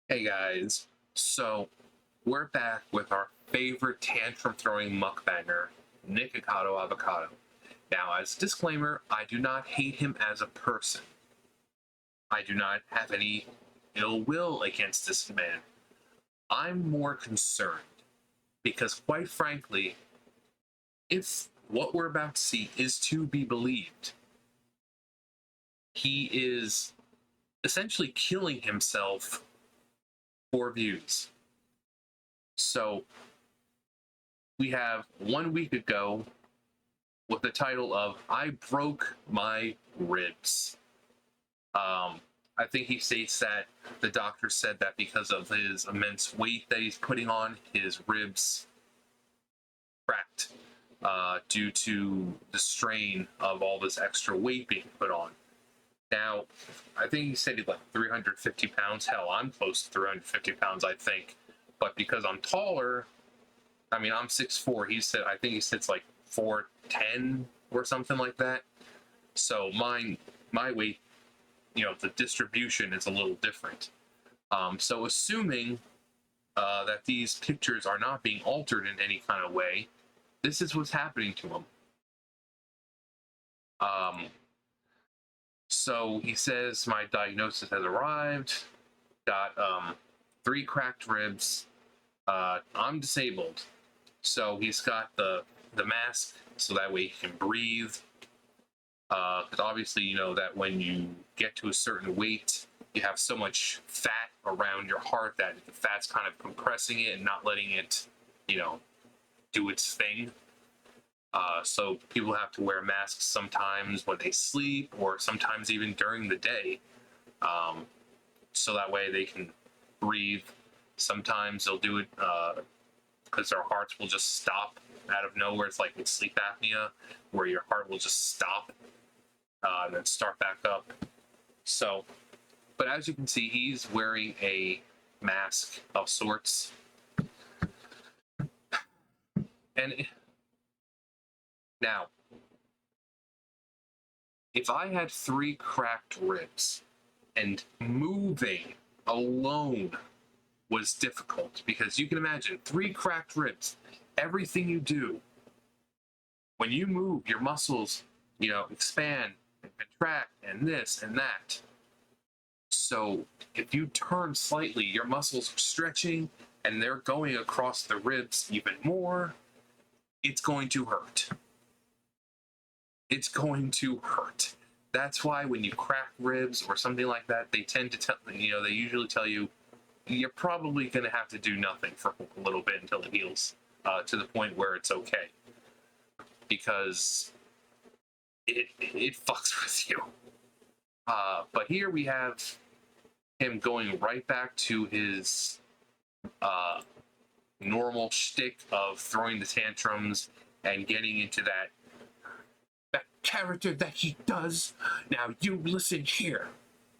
Hey guys, so we're back with our favorite tantrum throwing mukbanger, Nikocado Avocado. Now, as a disclaimer, I do not hate him as a person. I do not have any ill will against this man. I'm more concerned because, quite frankly, if what we're about to see is to be believed, he is essentially killing himself for views. So, we have 1 week ago with the title of I Broke My Ribs. I think he states that the doctor said that because of his immense weight that he's putting on, his ribs cracked due to the strain of all this extra weight being put on. Now, I think he said he's like 350 pounds. Hell, I'm close to 350 pounds, I think. But because I'm taller, I mean, I'm 6'4". I think he sits like 4'10" or something like that. So my weight, the distribution is a little different. So assuming that these pictures are not being altered in any kind of way, this is what's happening to him. Um, so he says my diagnosis has arrived. Got 3 cracked ribs. I'm disabled, so he's got the mask so that way he can breathe. Because obviously, you know that when you get to a certain weight, you have so much fat around your heart that the fat's kind of compressing it and not letting it, do its thing. So people have to wear masks sometimes when they sleep or sometimes even during the day, so that way they can breathe. Sometimes they'll do it because their hearts will just stop out of nowhere. It's like with sleep apnea, where your heart will just stop and then start back up. So, but as you can see, he's wearing a mask of sorts. And now, if I had 3 cracked ribs and moving alone was difficult, because you can imagine 3 cracked ribs, everything you do, when you move, your muscles, expand and contract and this and that. So if you turn slightly, your muscles are stretching and they're going across the ribs even more. It's going to hurt. It's going to hurt. That's why when you crack ribs or something like that, they tend to tell, they usually tell you you're probably going to have to do nothing for a little bit until it heals to the point where it's okay. Because it fucks with you. But here we have him going right back to his normal shtick of throwing the tantrums and getting into that character that he does. Now you listen here.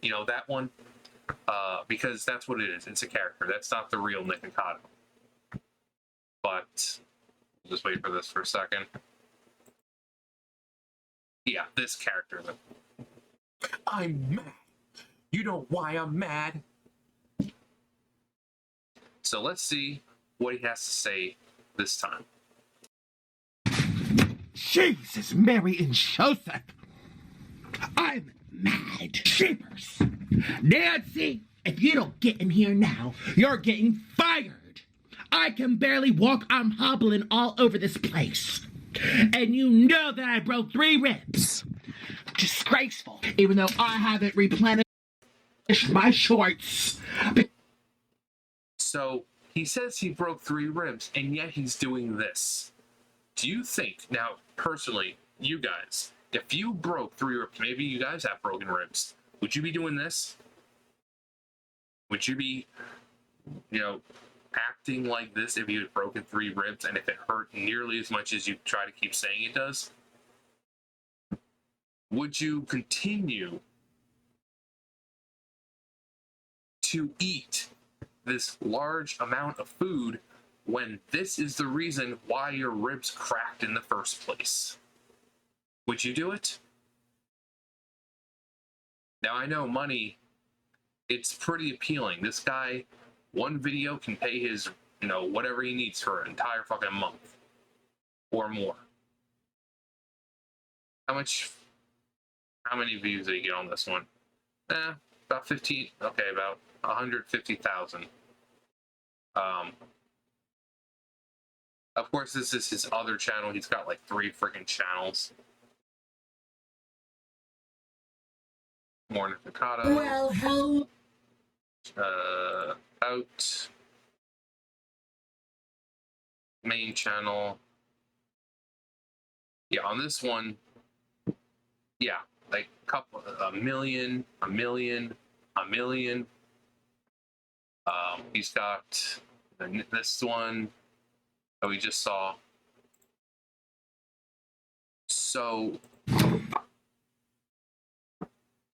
That one. Because that's what it is. It's a character. That's not the real Nikocado. But just wait for this for a second. Yeah, this character. I'm mad. You know why I'm mad? So let's see what he has to say this time. Jesus, Mary, and Joseph. I'm mad. Shivers. Nancy, if you don't get in here now, you're getting fired. I can barely walk. I'm hobbling all over this place. And you know that I broke 3 ribs. Disgraceful. Even though I haven't replenished my shorts. So he says he broke 3 ribs, and yet he's doing this. Do you think, now, personally, you guys, if you broke 3 ribs, maybe you guys have broken ribs, would you be doing this? Would you be, acting like this if you had broken 3 ribs and if it hurt nearly as much as you try to keep saying it does? Would you continue to eat this large amount of food when this is the reason why your ribs cracked in the first place? Would you do it? Now, I know money It's pretty appealing. This guy, one video can pay his, whatever he needs for an entire fucking month or more. How many views did he get on this one? About 15. Okay, about 150,000. Of course, this is his other channel. He's got like 3 freaking channels. More Nikocado. Well, hell. Out. Main channel. Yeah, on this one, yeah, like a million. He's got this one that we just saw. So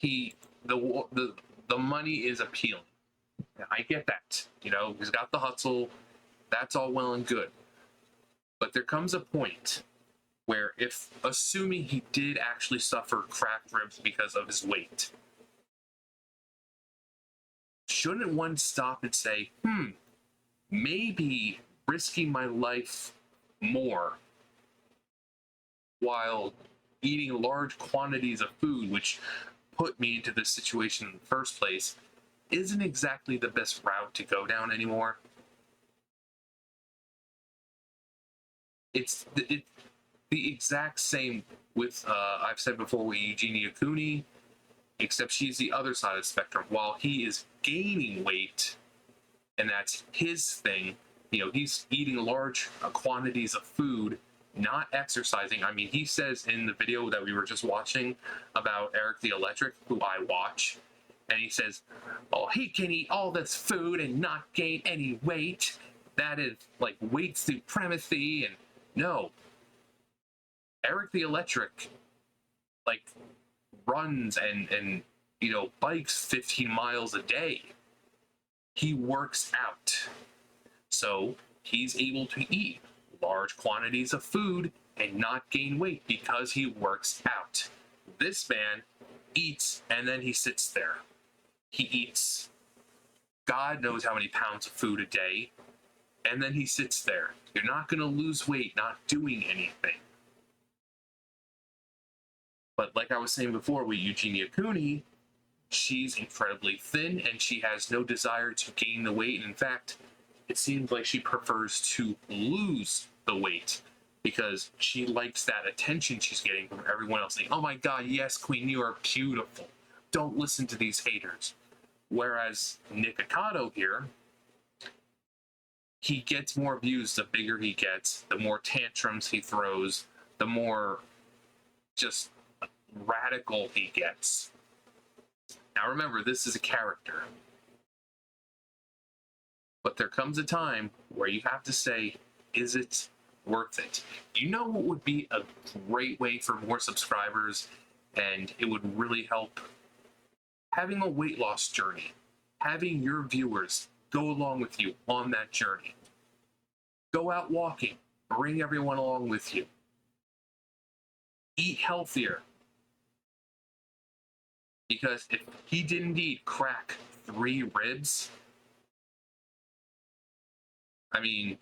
the money is appealing. I get that. He's got the hustle. That's all well and good. But there comes a point where, if assuming he did actually suffer cracked ribs because of his weight, shouldn't one stop and say, maybe risking my life more while eating large quantities of food, which put me into this situation in the first place, isn't exactly the best route to go down anymore? It's the exact same with, I've said before, with Eugenia Cooney, except she's the other side of the spectrum. While he is gaining weight, and that's his thing, he's eating large quantities of food, not exercising. I mean, he says in the video that we were just watching about Eric the Electric, who I watch, and he says, oh, he can eat all this food and not gain any weight. That is like weight supremacy. And no, Eric the Electric like runs and bikes 15 miles a day. He works out, so he's able to eat large quantities of food and not gain weight because he works out. This man eats and then he sits there. He eats God knows how many pounds of food a day, and then he sits there. You're not going to lose weight not doing anything. But like I was saying before with Eugenia Cooney, she's incredibly thin and she has no desire to gain the weight. In fact, it seems like she prefers to lose the weight because she likes that attention she's getting from everyone else saying, oh my God, yes, Queen, you are beautiful. Don't listen to these haters. Whereas Nikocado here, he gets more views the bigger he gets, the more tantrums he throws, the more just radical he gets. Now remember, this is a character. But there comes a time where you have to say, is it worth it? You know what would be a great way for more subscribers, and it would really help? Having a weight loss journey. Having your viewers go along with you on that journey. Go out walking. Bring everyone along with you. Eat healthier. Because if he did indeed crack 3 ribs, I mean,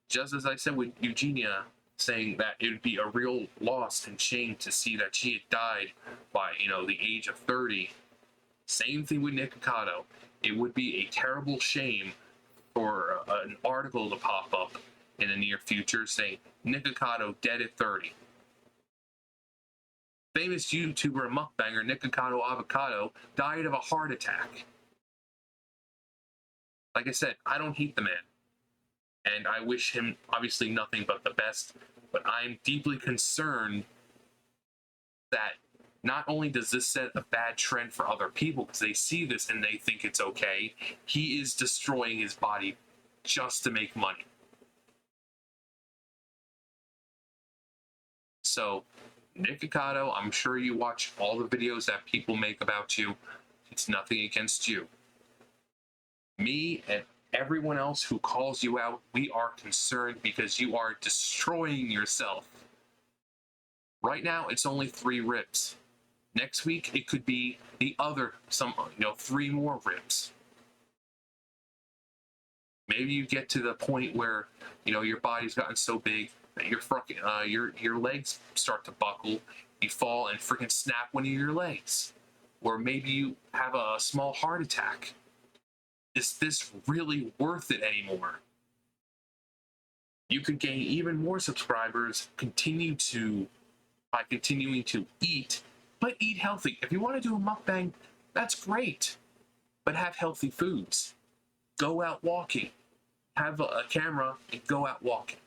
just as I said with Eugenia, saying that it would be a real loss and shame to see that she had died by, the age of 30. Same thing with Nikocado. It would be a terrible shame for an article to pop up in the near future saying Nikocado dead at 30. Famous YouTuber and mukbanger Nikocado Avocado died of a heart attack. Like I said, I don't hate the man. And I wish him, obviously, nothing but the best. But I'm deeply concerned that not only does this set a bad trend for other people because they see this and they think it's okay, he is destroying his body just to make money. So, Nikocado, I'm sure you watch all the videos that people make about you. It's nothing against you. Me and everyone else who calls you out, we are concerned because you are destroying yourself. Right now, it's only 3 ribs. Next week, it could be the other, 3 more ribs. Maybe you get to the point where, your body's gotten so big that your legs start to buckle. You fall and freaking snap one of your legs. Or maybe you have a small heart attack. Is this really worth it anymore? You could gain even more subscribers, by continuing to eat, but eat healthy. If you want to do a mukbang, that's great, but have healthy foods. Go out walking. Have a camera and go out walking.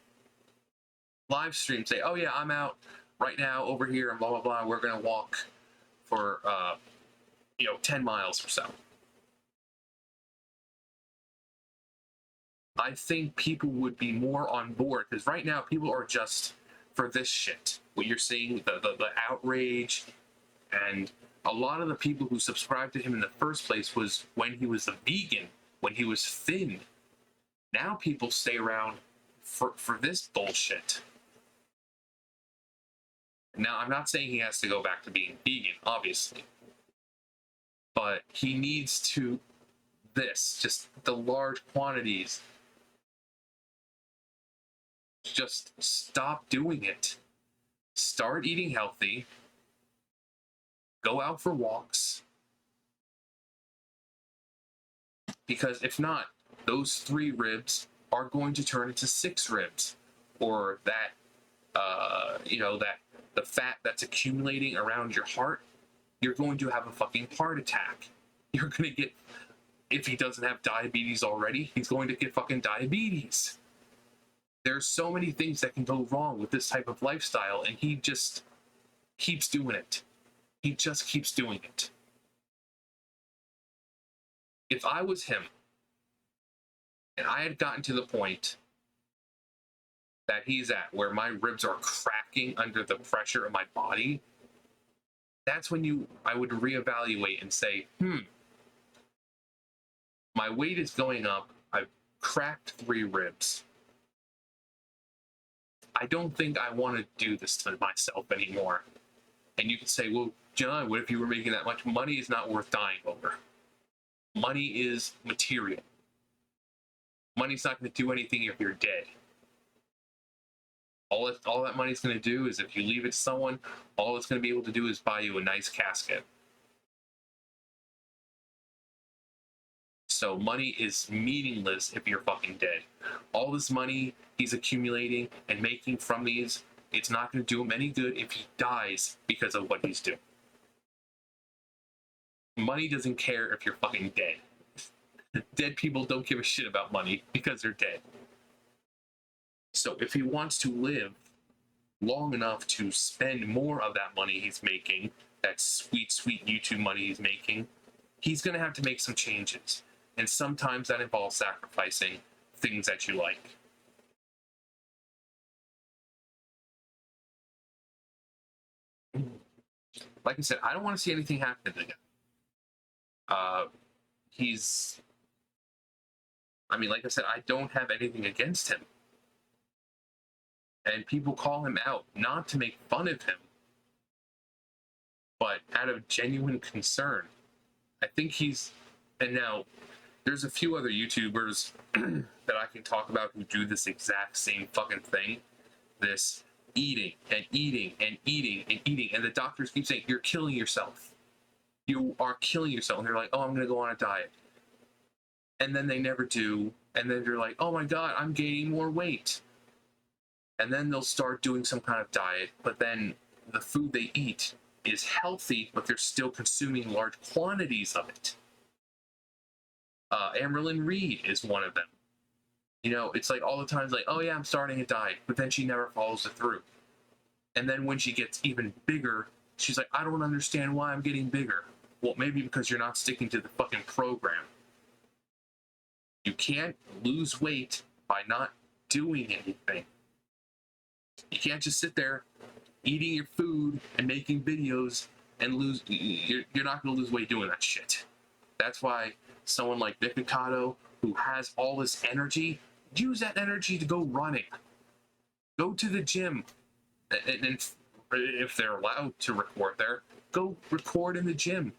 Live stream, say, oh yeah, I'm out right now over here and blah, blah, blah. We're going to walk for, 10 miles or so. I think people would be more on board, because right now people are just for this shit. What you're seeing, the outrage, and a lot of the people who subscribed to him in the first place was when he was a vegan, when he was thin. Now people stay around for this bullshit. Now, I'm not saying he has to go back to being vegan, obviously. But he needs to, just the large quantities. Just stop doing it. Start eating healthy. Go out for walks. Because if not, those 3 ribs are going to turn into 6 ribs. Or that, the fat that's accumulating around your heart, you're going to have a fucking heart attack. You're going to get, if he doesn't have diabetes already, he's going to get fucking diabetes. There's so many things that can go wrong with this type of lifestyle, and he just keeps doing it. He just keeps doing it. If I was him, and I had gotten to the point that he's at, where my ribs are cracking under the pressure of my body, that's when I would reevaluate and say, my weight is going up. I've cracked 3 ribs. I don't think I want to do this to myself anymore. And you could say, well, John, what if you were making that much? Money is not worth dying over. Money is material. Money's not going to do anything if you're dead. All that money's going to do is, if you leave it to someone, all it's going to be able to do is buy you a nice casket. So money is meaningless if you're fucking dead. All this money he's accumulating and making from these, it's not going to do him any good if he dies because of what he's doing. Money doesn't care if you're fucking dead. Dead people don't give a shit about money because they're dead. So if he wants to live long enough to spend more of that money he's making, that sweet, sweet YouTube money he's making, he's going to have to make some changes. And sometimes that involves sacrificing things that you like. Like I said, I don't want to see anything happen to the guy. Like I said, I don't have anything against him. And people call him out, not to make fun of him, but out of genuine concern. I think and now, there's a few other YouTubers that I can talk about who do this exact same fucking thing. This eating and eating and eating and eating. And the doctors keep saying, you're killing yourself. You are killing yourself. And they're like, oh, I'm going to go on a diet. And then they never do. And then they're like, oh my God, I'm gaining more weight. And then they'll start doing some kind of diet. But then the food they eat is healthy, but they're still consuming large quantities of it. Amerlyn Reed is one of them. It's like all the time, like, oh yeah, I'm starting a diet, but then she never follows it through. And then when she gets even bigger, she's like, I don't understand why I'm getting bigger. Well, maybe because you're not sticking to the fucking program. You can't lose weight by not doing anything. You can't just sit there eating your food and making videos and lose. You're not going to lose weight doing that shit. That's why someone like Nikocado, who has all this energy, use that energy to go running. Go to the gym. And if they're allowed to record there, go record in the gym.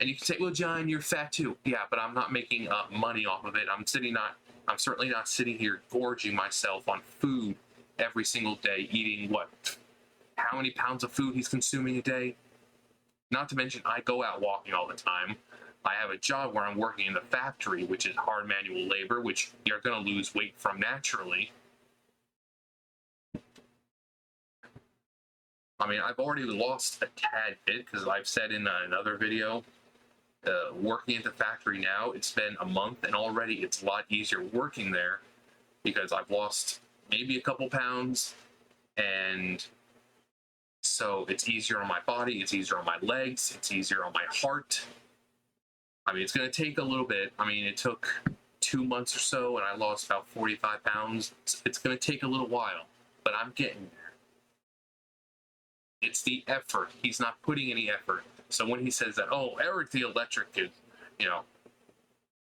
And you can say, well, John, you're fat too. Yeah, but I'm not making money off of it. I'm certainly not sitting here gorging myself on food every single day, eating how many pounds of food he's consuming a day? Not to mention, I go out walking all the time. I have a job where I'm working in the factory, which is hard manual labor, which you're going to lose weight from naturally. I mean, I've already lost a tad bit because I've said in another video, working at the factory now, it's been a month and already it's a lot easier working there because I've lost maybe a couple pounds, and so it's easier on my body, it's easier on my legs, it's easier on my heart. I mean, it's going to take a little bit. I mean, it took 2 months or so and I lost about 45 pounds. It's going to take a little while, but I'm getting there. It's the effort. He's not putting any effort. So when he says that, oh, Eric the Electric is,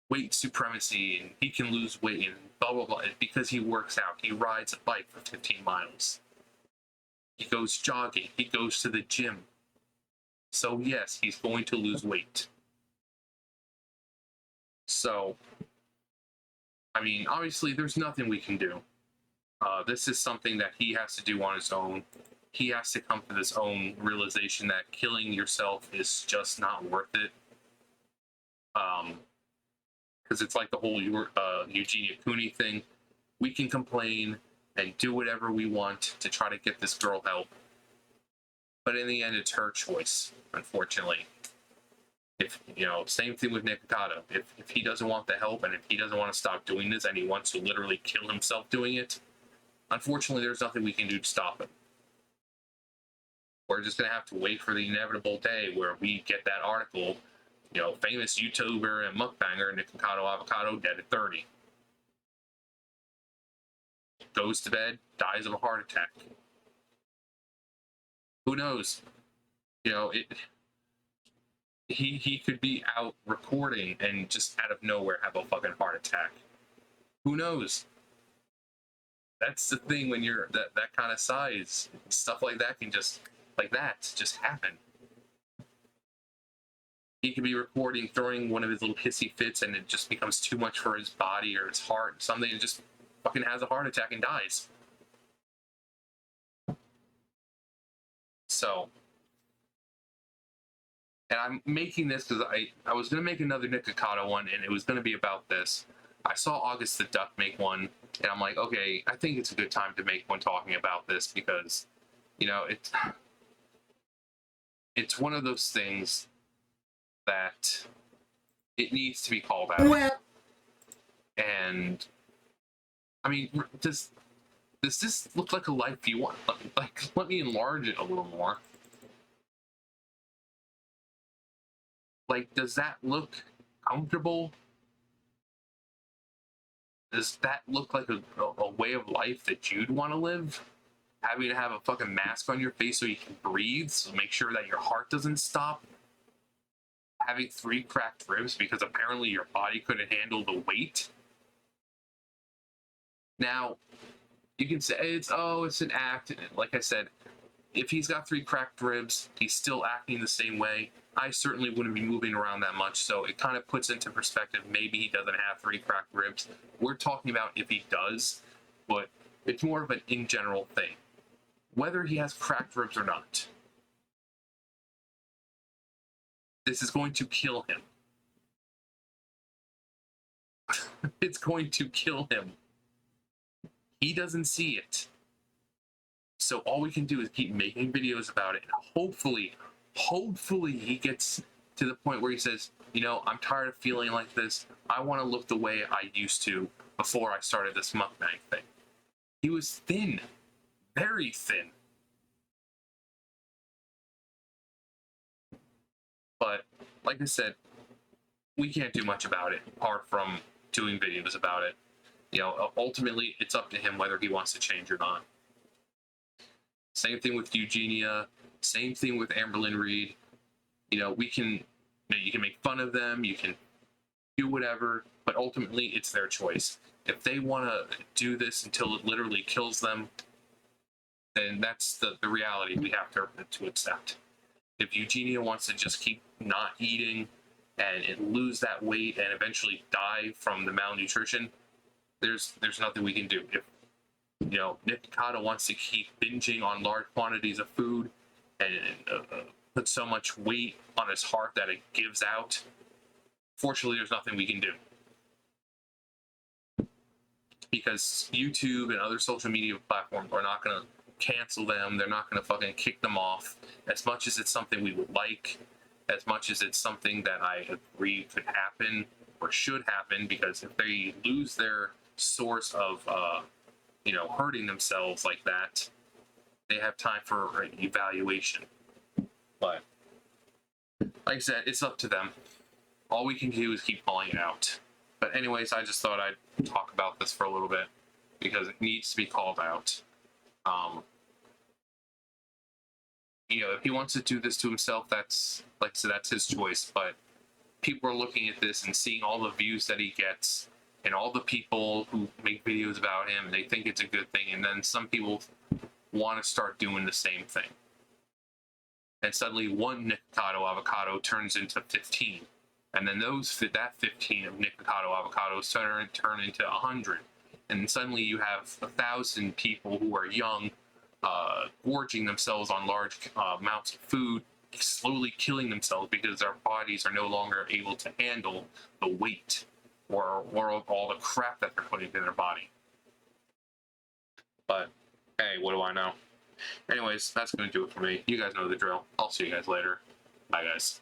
weight supremacy and he can lose weight and blah, blah, blah, it's because he works out. He rides a bike for 15 miles. He goes jogging. He goes to the gym. So yes, he's going to lose weight. So, I mean, obviously there's nothing we can do. This is something that he has to do on his own. He has to come to this own realization that killing yourself is just not worth it. Because it's like the whole Eugenia Cooney thing. We can complain and do whatever we want to try to get this girl help. But in the end, it's her choice, unfortunately. If, same thing with Nikocado. If he doesn't want the help and if he doesn't want to stop doing this and he wants to literally kill himself doing it, unfortunately, there's nothing we can do to stop him. We're just going to have to wait for the inevitable day where we get that article, famous YouTuber and mukbanger Nikocado Avocado dead at 30. Goes to bed, dies of a heart attack. Who knows? He could be out recording and just out of nowhere have a fucking heart attack. Who knows? That's the thing when you're that kind of size. Stuff like that can just happen. He could be recording, throwing one of his little hissy fits, and it just becomes too much for his body or his heart, something, and just fucking has a heart attack and dies. So, and I'm making this because I was going to make another Nikocado one, and it was going to be about this. I saw August the Duck make one, and I'm like, okay, I think it's a good time to make one talking about this because, it's one of those things that it needs to be called out. Well, and I mean, does this look like a life you want? Like, let me enlarge it a little more. Like, does that look comfortable? Does that look like a way of life that you'd want to live? Having to have a fucking mask on your face so you can breathe, so make sure that your heart doesn't stop? Having 3 cracked ribs because apparently your body couldn't handle the weight? Now, you can say it's an act. Like I said, if he's got 3 cracked ribs, he's still acting the same way. I certainly wouldn't be moving around that much, so it kind of puts into perspective, maybe he doesn't have 3 cracked ribs. We're talking about if he does, but it's more of an in general thing. Whether he has cracked ribs or not, this is going to kill him. It's going to kill him. He doesn't see it. So all we can do is keep making videos about it, and hopefully he gets to the point where he says, I'm tired of feeling like this. I want to look the way I used to before I started this mukbang thing. He was thin, very thin. But like I said, we can't do much about it apart from doing videos about it. Ultimately, it's up to him whether he wants to change or not. Same thing with Eugenia. Same thing with Amberlynn Reed. You can make fun of them. You can do whatever, but ultimately, it's their choice. If they want to do this until it literally kills them, then that's the reality we have to accept. If Eugenia wants to just keep not eating and lose that weight and eventually die from the malnutrition, there's nothing we can do. If Nikocado wants to keep binging on large quantities of food and put so much weight on his heart that it gives out, fortunately, there's nothing we can do. Because YouTube and other social media platforms are not going to cancel them. They're not going to fucking kick them off. As much as it's something we would like, as much as it's something that I agree could happen or should happen, because if they lose their source of, hurting themselves like that, they have time for evaluation. But like I said, it's up to them. All we can do is keep calling it out. But anyways, I just thought I'd talk about this for a little bit because it needs to be called out. If he wants to do this to himself, that's, like I said, that's his choice. But people are looking at this and seeing all the views that he gets and all the people who make videos about him, and they think it's a good thing. And then some people want to start doing the same thing. And suddenly one Nikocado Avocado turns into 15. And then that 15 of Nikocado Avocados turn into 100. And suddenly you have 1,000 people who are young, gorging themselves on large amounts of food, slowly killing themselves because their bodies are no longer able to handle the weight or all the crap that they're putting in their body. But hey, what do I know? Anyways, that's going to do it for me. You guys know the drill. I'll see you guys later. Bye, guys.